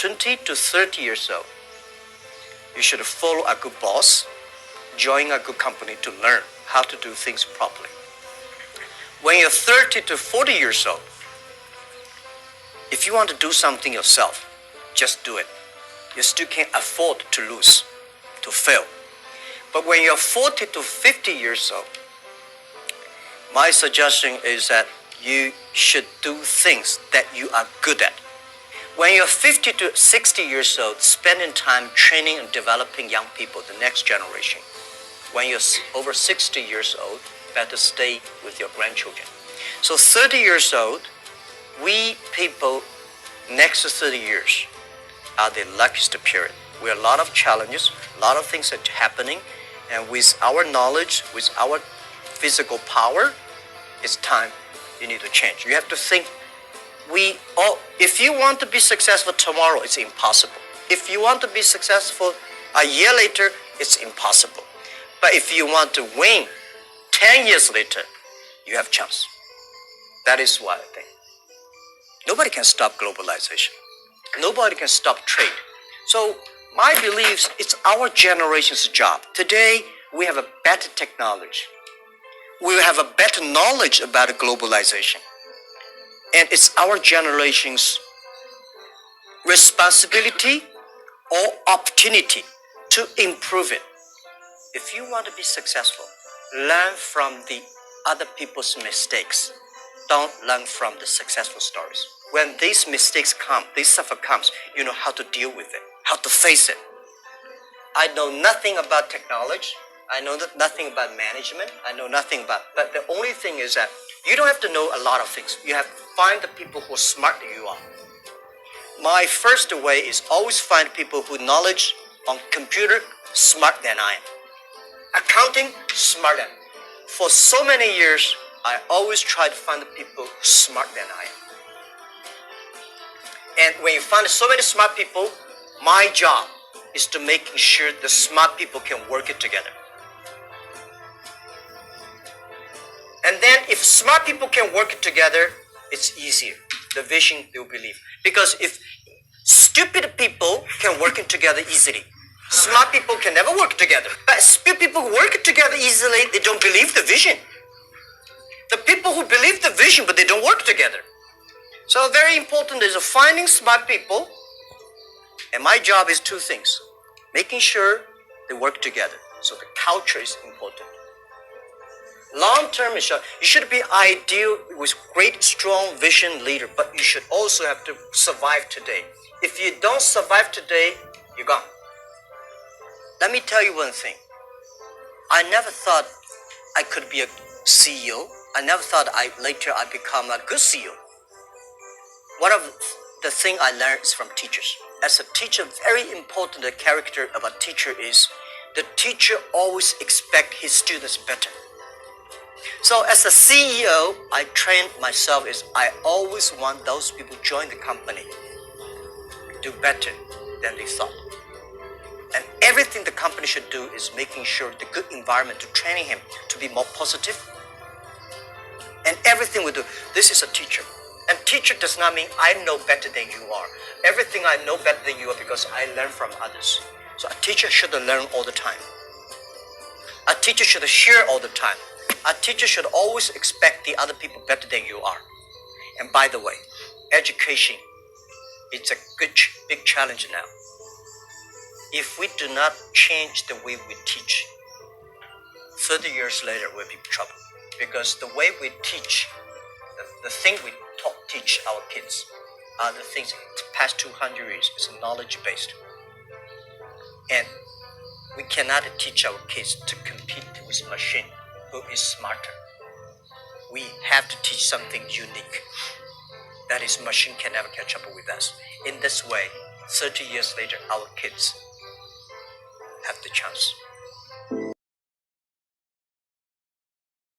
20 to 30 years old, you should follow a good boss, join a good company to learn how to do things properly. When you're 30 to 40 years old, if you want to do something yourself, just do it. You still can't afford to lose, to fail. But when you're 40 to 50 years old, my suggestion is that you should do things that you are good at. When you're 50 to 60 years old, spending time training and developing young people, the next generation. When you're over 60 years old, better stay with your grandchildren. So 30 years old, we people next to 30 years are the luckiest period. We have a lot of challenges, a lot of things are happening, and with our knowledge, with our physical power, it's time you need to change. You have to think, if you want to be successful tomorrow, it's impossible. If you want to be successful a year later, it's impossible. But if you want to win 10 years later, you have a chance. That is what I think. Nobody can stop globalization. Nobody can stop trade. So my beliefs, it's our generation's job. Today, we have a better technology. We have a better knowledge about globalization. And it's our generation's responsibility or opportunity to improve it. If you want to be successful, learn from the other people's mistakes. Don't learn from the successful stories. When these mistakes come, this suffer comes, you know how to deal with it, how to face it. I know nothing about technology. I know nothing about management. I know nothing about, but the only thing is that you don't have to know a lot of things. You have to find the people who are smart than you are. My first way is always find people who knowledge on computer smart than I am. Accounting, smart than. For so many years, I always try to find the people smart than I am. And when you find so many smart people, my job is to making sure the smart people can work it together. And then if smart people can work it together, it's easier. The vision they will believe. Because if stupid people can work it together easily, smart people can never work together. But stupid people who work it together easily, they don't believe the vision. The people who believe the vision, but they don't work together. So very important is finding smart people. And my job is two things. Making sure they work together. So the culture is important. Long term is you should be ideal with great strong vision leader, but you should also have to survive today. If you don't survive today, you're gone. Let me tell you one thing. I never thought I could be a CEO. I never thought later I'd become a good CEO. One of the things I learned is from teachers. As a teacher, very important the character of a teacher is the teacher always expects his students better. So as a CEO, I trained myself is I always want those people who join the company do better than they thought. And everything the company should do is making sure the good environment to training him to be more positive. And everything we do, this is a teacher. And teacher does not mean I know better than you are. Everything I know better than you are because I learn from others. So a teacher should learn all the time. A teacher should share all the time. A teacher should always expect the other people better than you are. And by the way, education, it's a big challenge now. If we do not change the way we teach, 30 years later we'll be in trouble. Because the way we teach, the thing we teach our kids are the things the past 200 years is knowledge-based. And we cannot teach our kids to compete with machine who is smarter. We have to teach something unique. That is, machine can never catch up with us. In this way, 30 years later, our kids have the chance.